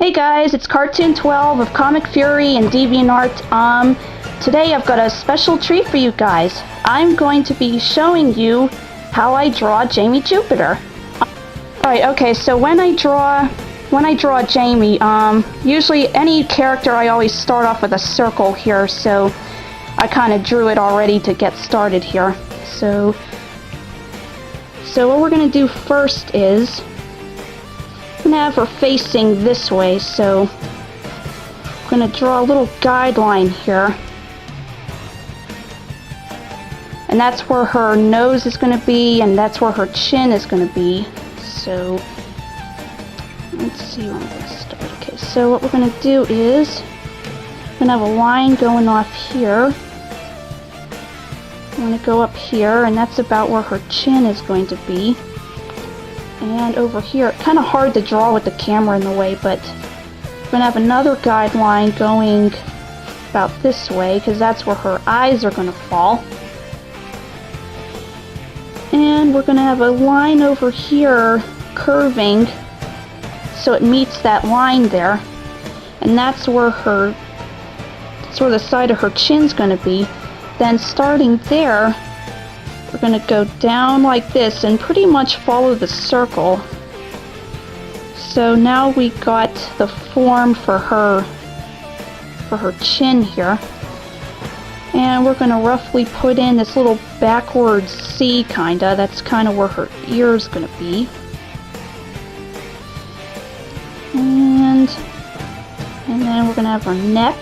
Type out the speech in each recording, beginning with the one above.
Hey guys, it's Cartoon12 of Comic Fury and DeviantArt. Today I've got a special treat for you guys. I'm going to be showing you how I draw Jamie Jupiter. Alright, okay, so when I draw Jamie, usually any character I always start off with a circle here, so I kind of drew it already to get started here. So what we're going to do first is I'm going to have her facing this way, so I'm going to draw a little guideline here. And that's where her nose is going to be, and that's where her chin is going to be. So, let's see where I'm going to start. Okay, so what we're going to do is, we're going to have a line going off here. I'm going to go up here, and that's about where her chin is going to be. And over here, kind of hard to draw with the camera in the way, but we're going to have another guideline going about this way, because that's where her eyes are going to fall. And we're going to have a line over here curving so it meets that line there. And that's where the side of her chin's going to be. Then starting there, we're going to go down like this and pretty much follow the circle. So now we got the form for her chin here. And we're going to roughly put in this little backwards C kinda. That's kind of where her ear's going to be. And then we're going to have her neck.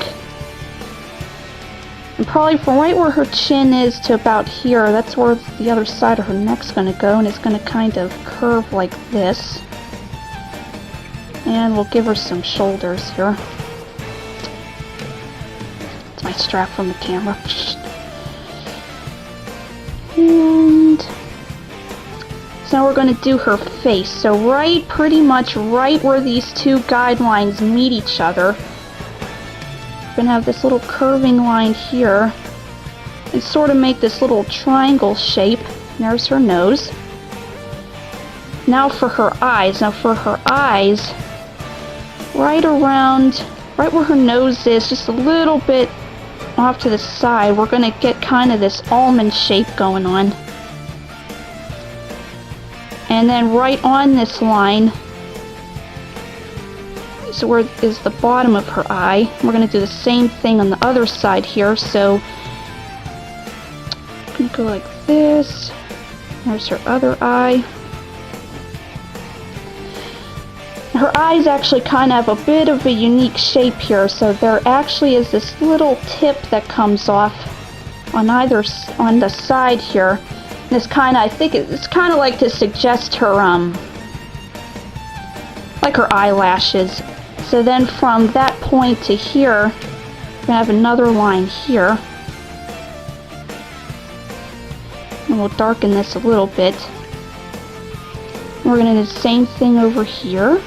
And probably from right where her chin is to about here, that's where the other side of her neck's going to go, and it's going to kind of curve like this. And we'll give her some shoulders here. It's my strap from the camera. And so now we're going to do her face. So pretty much right where these two guidelines meet each other, we're going to have this little curving line here and sort of make this little triangle shape. There's her nose. Now for her eyes. Right where her nose is, just a little bit off to the side, we're going to get kind of this almond shape going on. And then right on this line, so where is the bottom of her eye. We're going to do the same thing on the other side here. So I'm going to go like this. There's her other eye. Her eyes actually kind of have a bit of a unique shape here. So there actually is this little tip that comes off on the side here. And it's kind of, I think it's kind of like to suggest her like her eyelashes. So then from that point to here, we're going to have another line here. And we'll darken this a little bit. We're going to do the same thing over here.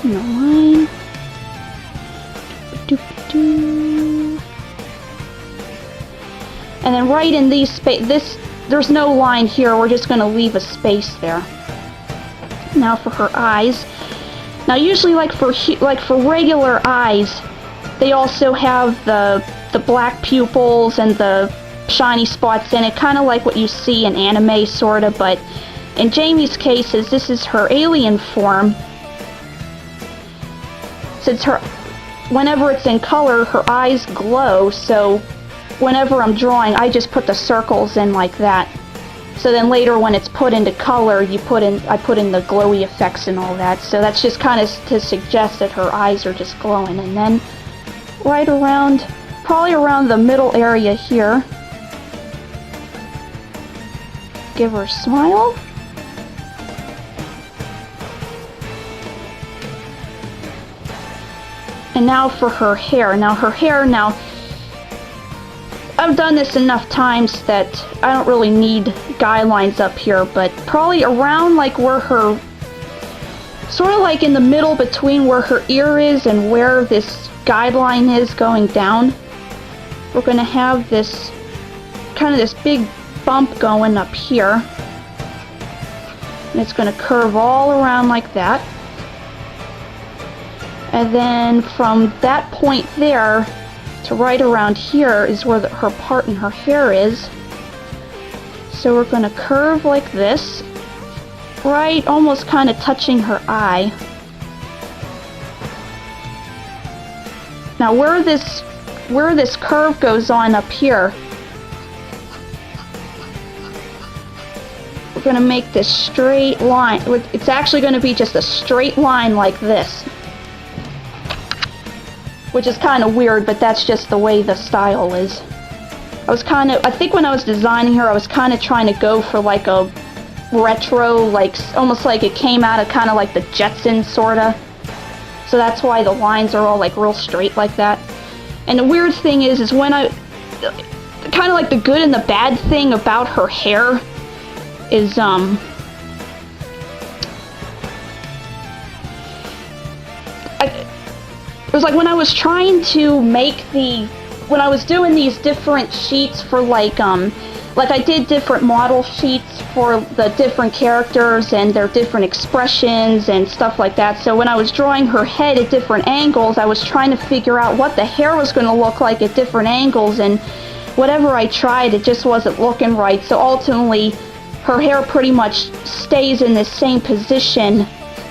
And the line. And then right in these there's no line here. We're just going to leave a space there. Now for her eyes. Now usually like for regular eyes, they also have the black pupils and the shiny spots in it, kind of like what you see in anime sorta, but in Jamie's case, this is her alien form. Since whenever it's in color, her eyes glow, so whenever I'm drawing, I just put the circles in like that. So then later when it's put into color, I put in the glowy effects and all that. So that's just kind of to suggest that her eyes are just glowing. And then right around, probably around the middle area here, give her a smile. And now for her hair. I've done this enough times that I don't really need guidelines up here, but probably around like where her, sort of like in the middle between where her ear is and where this guideline is going down, we're going to have this, kind of this big bump going up here. And it's going to curve all around like that. And then from that point there to right around here is where her part in her hair is. So we're going to curve like this, right, almost kind of touching her eye. Now where this curve goes on up here, we're going to make this straight line. It's actually going to be just a straight line like this, which is kind of weird, but that's just the way the style is. I think when I was designing her, I was kind of trying to go for like a retro, like almost like it came out of kind of like the Jetsons, sorta. So that's why the lines are all like real straight like that. And the weird thing is when kind of like the good and the bad thing about her hair is, it was like when I was trying to make when I was doing these different sheets for like I did different model sheets for the different characters and their different expressions and stuff like that. So when I was drawing her head at different angles, I was trying to figure out what the hair was going to look like at different angles, and whatever I tried, it just wasn't looking right. So ultimately, her hair pretty much stays in the same position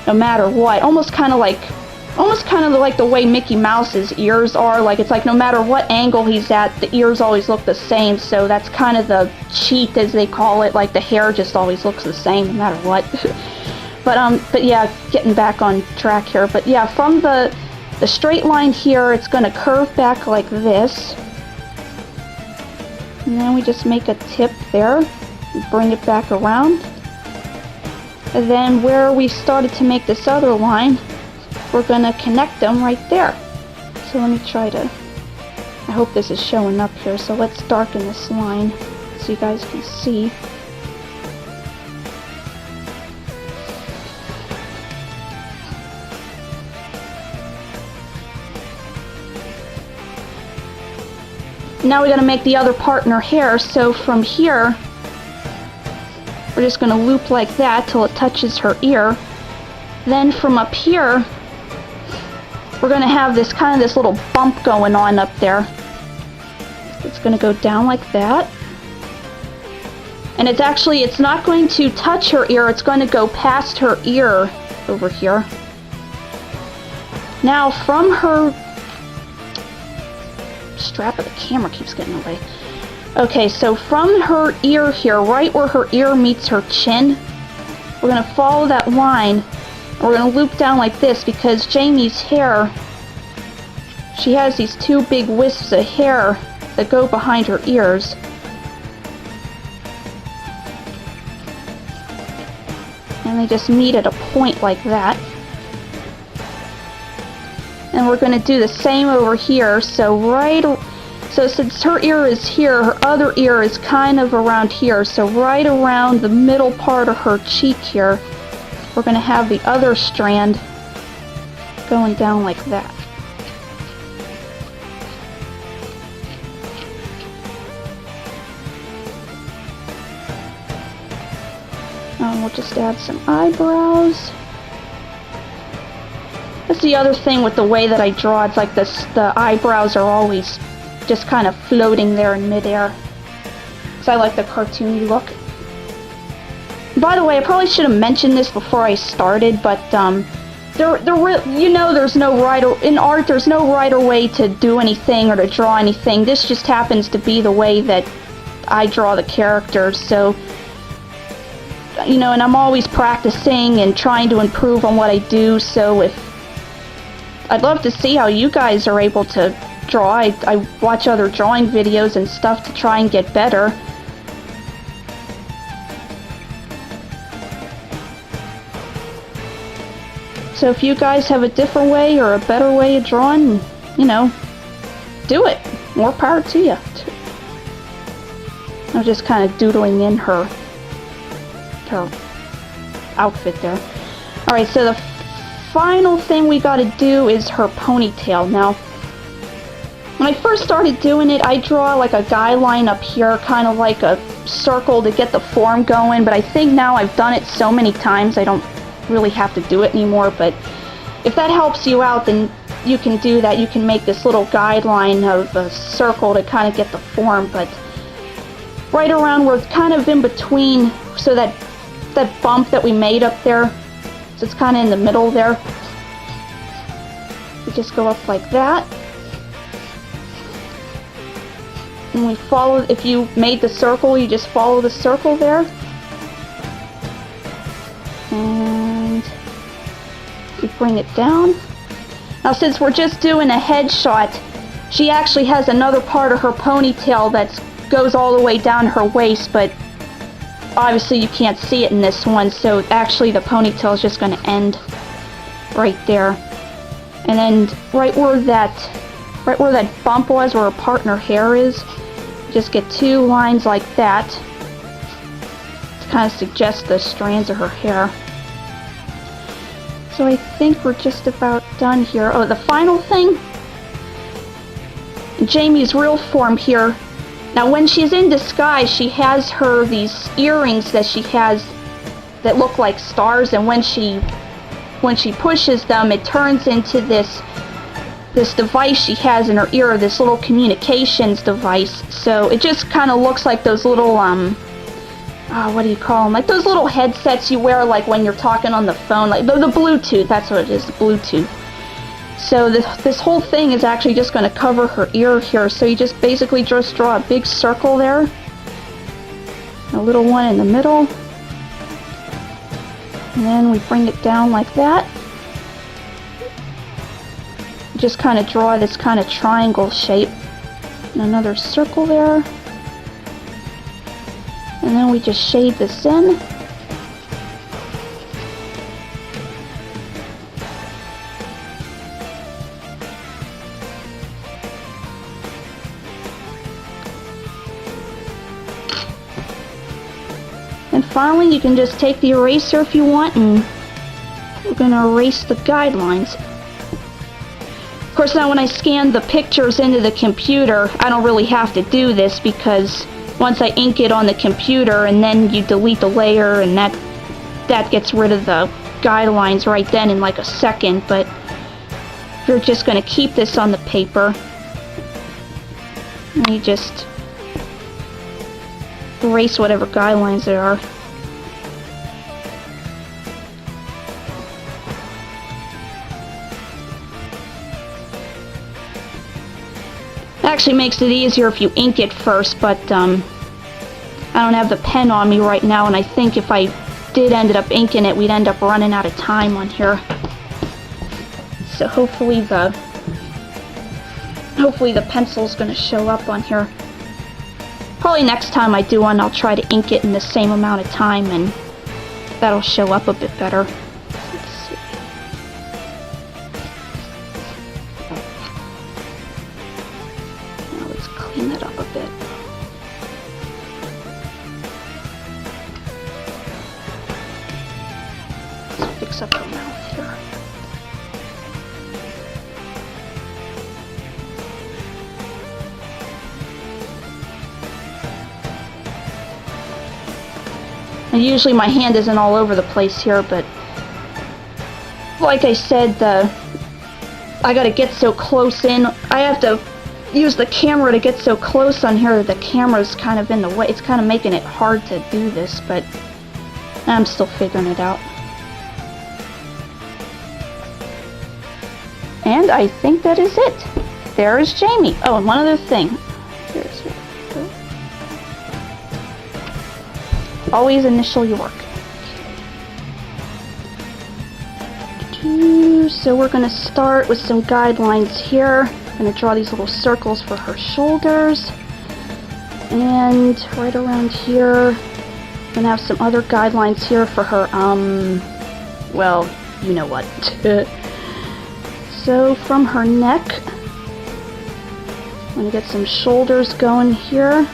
no matter what. Almost kind of like the way Mickey Mouse's ears are. Like, it's like no matter what angle he's at, the ears always look the same. So that's kind of the cheat, as they call it. Like, the hair just always looks the same no matter what. But yeah, getting back on track here. But yeah, from the straight line here, it's going to curve back like this. And then we just make a tip there and bring it back around. And then where we started to make this other line, we're going to connect them right there. So let me try to, I hope this is showing up here. So let's darken this line so you guys can see. Now we're going to make the other part in her hair. So from here, we're just going to loop like that till it touches her ear. Then from up here, we're going to have this little bump going on up there. It's going to go down like that. And it's not going to touch her ear, it's going to go past her ear over here. Now from her strap of the camera keeps getting away. Okay, so from her ear here, right where her ear meets her chin, we're going to follow that line. We're going to loop down like this because Jamie's hair, she has these two big wisps of hair that go behind her ears. And they just meet at a point like that. And we're going to do the same over here. So since her ear is here, her other ear is kind of around here. So right around the middle part of her cheek here, we're going to have the other strand going down like that. And we'll just add some eyebrows. That's the other thing with the way that I draw. It's like the eyebrows are always just kind of floating there in midair. Because I like the cartoony look. By the way, I probably should have mentioned this before I started, but there's no right or, in art, there's no right or way to do anything or to draw anything. This just happens to be the way that I draw the characters. So, and I'm always practicing and trying to improve on what I do. So I'd love to see how you guys are able to draw. I watch other drawing videos and stuff to try and get better. So if you guys have a different way or a better way of drawing, do it. More power to you. I'm just kind of doodling in her outfit there. Alright, so the final thing we gotta do is her ponytail. Now, when I first started doing it, I draw like a guy line up here, kind of like a circle to get the form going, but I think now I've done it so many times I don't really have to do it anymore. But if that helps you out, then you can do that. You can make this little guideline of a circle to kind of get the form, but right around where it's kind of in between, so that bump that we made up there, so it's kind of in the middle there. We just go up like that. And we follow, if you made the circle, you just follow the circle there. And we bring it down. Now since we're just doing a headshot, she actually has another part of her ponytail that goes all the way down her waist, but obviously you can't see it in this one, so actually the ponytail is just going to end right there. And then right where that bump was, where her part in her hair is, just get two lines like that to kind of suggest the strands of her hair. So I think we're just about done here. Oh, the final thing, Jamie's real form here. Now when she's in disguise, she has these earrings that she has that look like stars, and when she pushes them, it turns into this device she has in her ear, this little communications device. So it just kind of looks like those little what do you call them? Like those little headsets you wear, like when you're talking on the phone, like the Bluetooth. That's what it is, Bluetooth. So this whole thing is actually just going to cover her ear here. So you just basically just draw a big circle there, a little one in the middle, and then we bring it down like that. Just kind of draw this kind of triangle shape, and another circle there. And then we just shade this in. And finally, you can just take the eraser if you want, and we're going to erase the guidelines. Of course, now when I scan the pictures into the computer, I don't really have to do this, because once I ink it on the computer and then you delete the layer, and that gets rid of the guidelines right then in like a second. But if you're just going to keep this on the paper, and you just erase whatever guidelines there are. Actually makes it easier if you ink it first, but I don't have the pen on me right now, and I think if I did end up inking it, we'd end up running out of time on here. So hopefully the pencil's going to show up on here. Probably next time I do one, I'll try to ink it in the same amount of time, and that'll show up a bit better. Clean that up a bit. Let's fix up her mouth here. And usually my hand isn't all over the place here, but like I said, I gotta get so close in. I have to use the camera to get so close on here that the camera's kind of in the way. It's kind of making it hard to do this, but I'm still figuring it out. And I think that is it. There is Jamie. Oh, and one other thing. Always initial your work. So we're going to start with some guidelines here. I'm going to draw these little circles for her shoulders, and right around here I'm going to have some other guidelines here for her, well, you know what. So from her neck, I'm going to get some shoulders going here,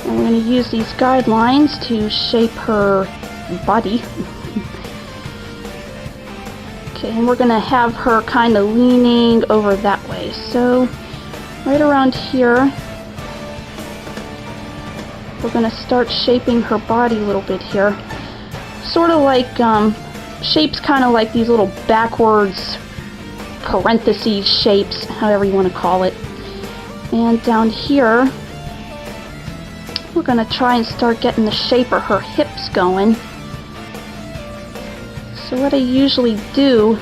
and we're going to use these guidelines to shape her body. Okay, and we're going to have her kind of leaning over that way. So, right around here, we're going to start shaping her body a little bit here. Sort of like shapes kind of like these little backwards parentheses shapes, however you want to call it. And down here, we're going to try and start getting the shape of her hips going. So what I usually do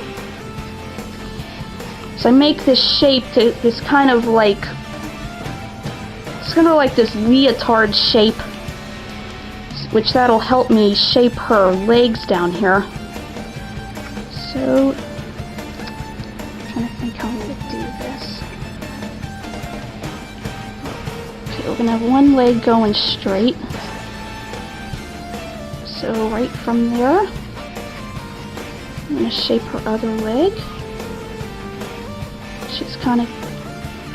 is I make this shape to this kind of like, it's kind of like this leotard shape, which that'll help me shape her legs down here. So, I'm trying to think how I'm going to do this. Okay, we're going to have one leg going straight. So right from there, I'm going to shape her other leg. She's kind of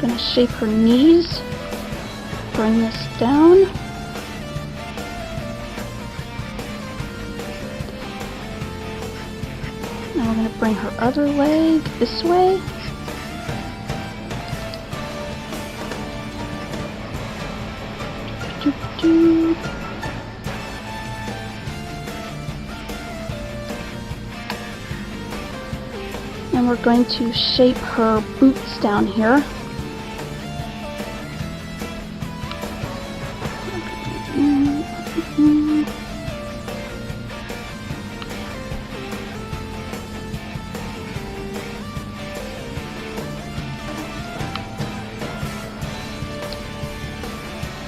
going to shape her knees. Bring this down. Now we're going to bring her other leg this way. Doo-doo. And we're going to shape her boots down here.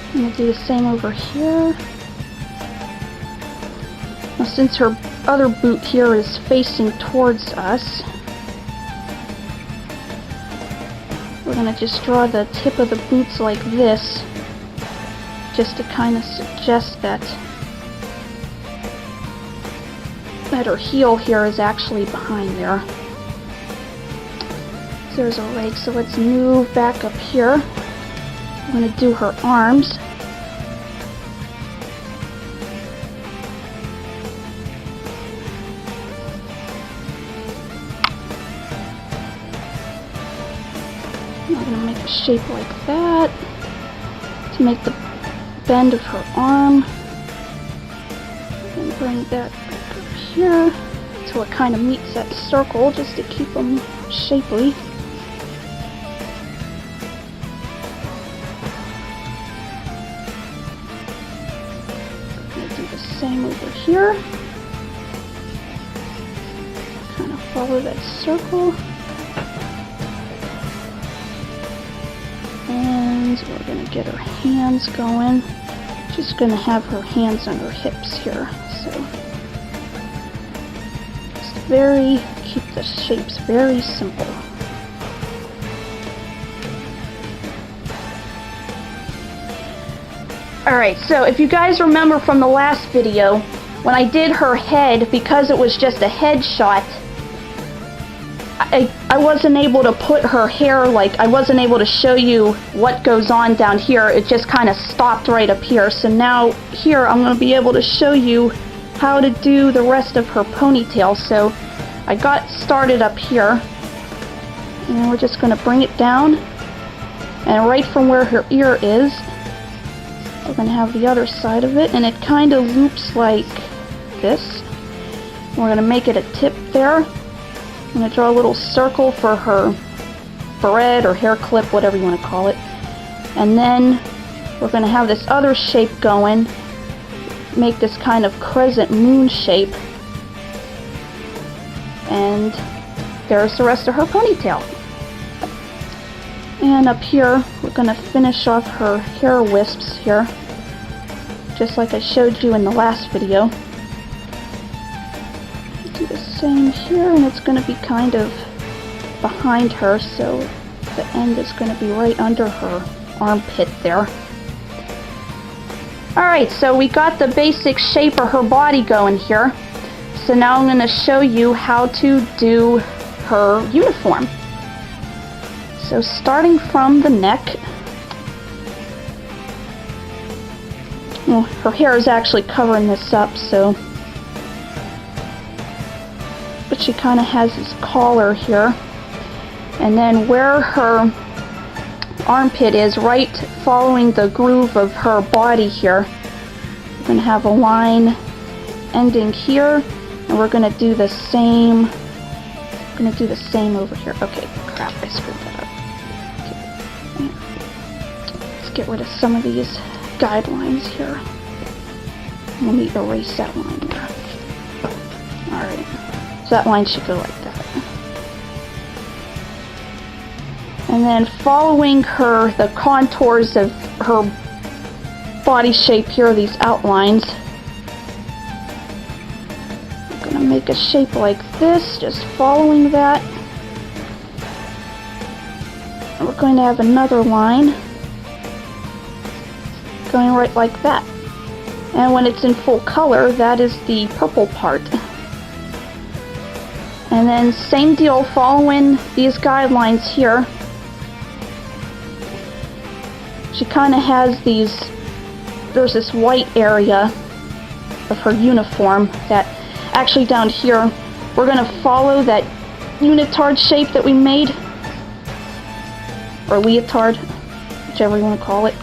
I'm going to do the same over here. Now since her other boot here is facing towards us, we're going to just draw the tip of the boots like this, just to kind of suggest that her heel here is actually behind there. So there's her leg, so let's move back up here. I'm going to do her arms. I'm going to make a shape like that to make the bend of her arm. And bring that back up here until it kind of meets that circle, just to keep them shapely. Same over here. Kind of follow that circle. And we're going to get her hands going. Just going to have her hands on her hips here. So just keep the shapes very simple. Alright, so if you guys remember from the last video, when I did her head, because it was just a head shot, I wasn't able to put her hair, like, I wasn't able to show you what goes on down here. It just kind of stopped right up here. So now here I'm going to be able to show you how to do the rest of her ponytail. So I got started up here, and we're just going to bring it down, and right from where her ear is, we're going to have the other side of it, and it kind of loops like this. We're going to make it a tip there. I'm going to draw a little circle for her barrette or hair clip, whatever you want to call it. And then we're going to have this other shape going, make this kind of crescent moon shape. And there's the rest of her ponytail. And up here, we're going to finish off her hair wisps here, just like I showed you in the last video. Do the same here, and it's going to be kind of behind her, so the end is going to be right under her armpit there. Alright, so we got the basic shape of her body going here. So now I'm going to show you how to do her uniform. So starting from the neck, well, her hair is actually covering this up, so, but she kind of has this collar here, and then where her armpit is, right following the groove of her body here, we're going to have a line ending here, And we're gonna do the same. We're gonna do the same over here. Okay, crap, I screwed that up. Okay. Let's get rid of some of these guidelines here. Let me erase that line there. Alright. So that line should go like that. And then following the contours of her body shape here, these outlines, I'm gonna make a shape like this, just following that. And we're going to have another line going right like that. And when it's in full color, that is the purple part. And then same deal, following these guidelines here. She kind of has there's this white area of her uniform that actually down here, we're going to follow that unitard shape that we made. Or leotard, whichever you want to call it.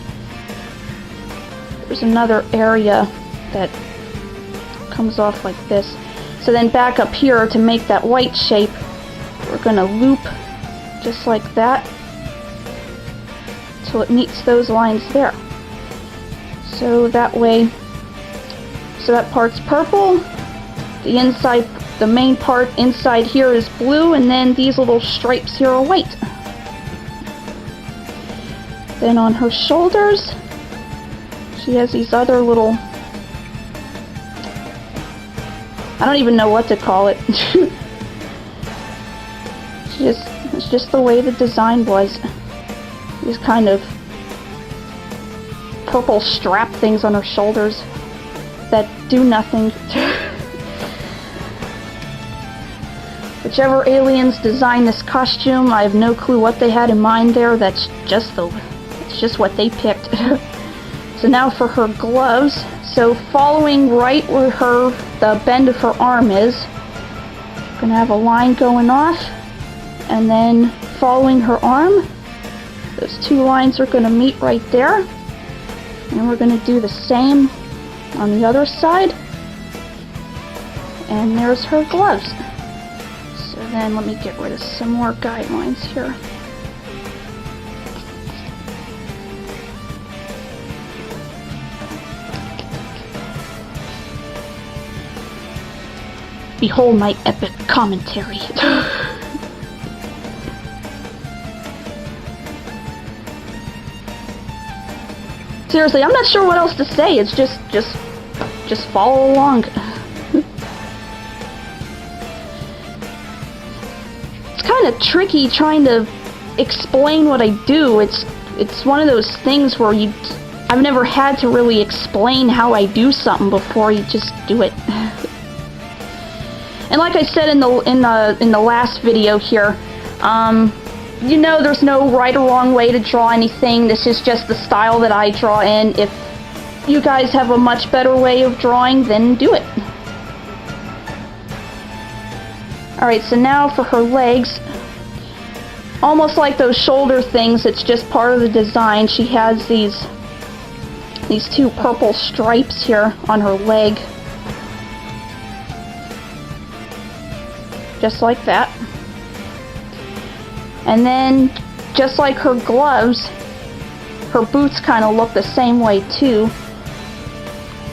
There's another area that comes off like this. So then back up here to make that white shape, we're going to loop just like that till it meets those lines there. So that way, so that part's purple, the inside, the main part inside here is blue, and then these little stripes here are white. Then on her shoulders, she has these other little, I don't even know what to call it. It's just the way the design was. These kind of purple strap things on her shoulders that do nothing. Whichever aliens designed this costume, I have no clue what they had in mind there. It's just what they picked. So now for her gloves. So following right where the bend of her arm is, we're gonna have a line going off, and then following her arm, those two lines are gonna meet right there, and we're gonna do the same on the other side, and there's her gloves. So then let me get rid of some more guidelines here. Behold my epic commentary. Seriously, I'm not sure what else to say. It's just follow along. It's kind of tricky trying to explain what I do. It's one of those things where I've never had to really explain how I do something before. You just do it. And like I said in the last video here, you know, there's no right or wrong way to draw anything. This is just the style that I draw in. If you guys have a much better way of drawing, then do it. Alright, so now for her legs, almost like those shoulder things, it's just part of the design. She has these two purple stripes here on her leg. Just like that. And then, just like her gloves, her boots kind of look the same way too.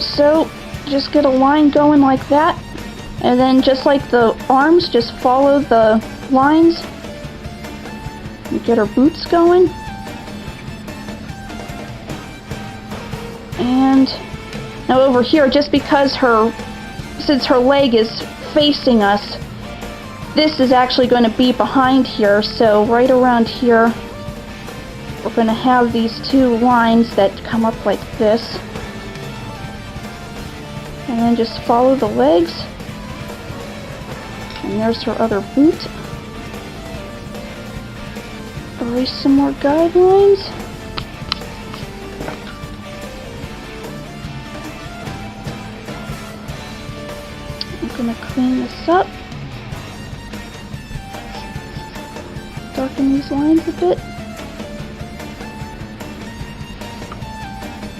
So, just get a line going like that. And then, just like the arms, just follow the lines. And get her boots going. And now over here, just because since her leg is facing us, this is actually going to be behind here, so right around here we're going to have these two lines that come up like this, and then just follow the legs, and there's her other boot. Erase some more guidelines. I'm going to clean this up. Darken these lines a bit.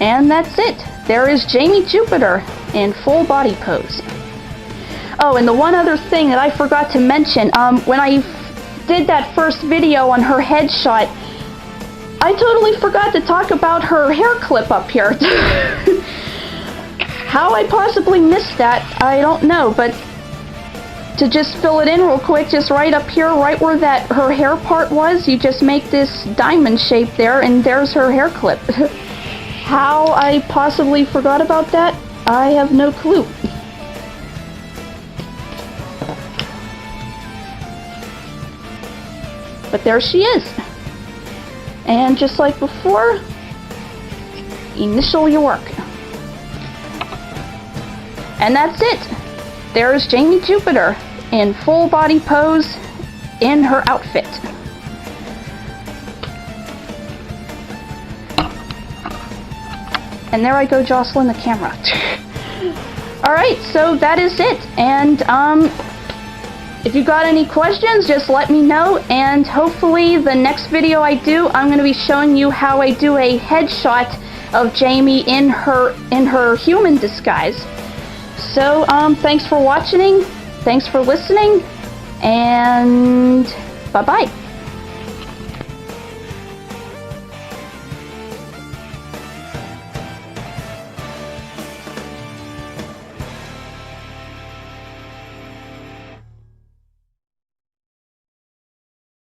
And that's it. There is Jamie Jupiter in full body pose. Oh, and the one other thing that I forgot to mention, when I did that first video on her headshot, I totally forgot to talk about her hair clip up here. How I possibly missed that, I don't know, but to just fill it in real quick, just right up here, right where that her hair part was, you just make this diamond shape there, and there's her hair clip. How I possibly forgot about that, I have no clue. But there she is. And just like before, initial your work. And that's it. There's Jamie Jupiter in full body pose in her outfit. And there I go jostling the camera. Alright, so that is it. And if you got any questions, just let me know, and hopefully the next video I do, I'm going to be showing you how I do a headshot of Jamie in her human disguise. So, thanks for watching, thanks for listening, and bye-bye.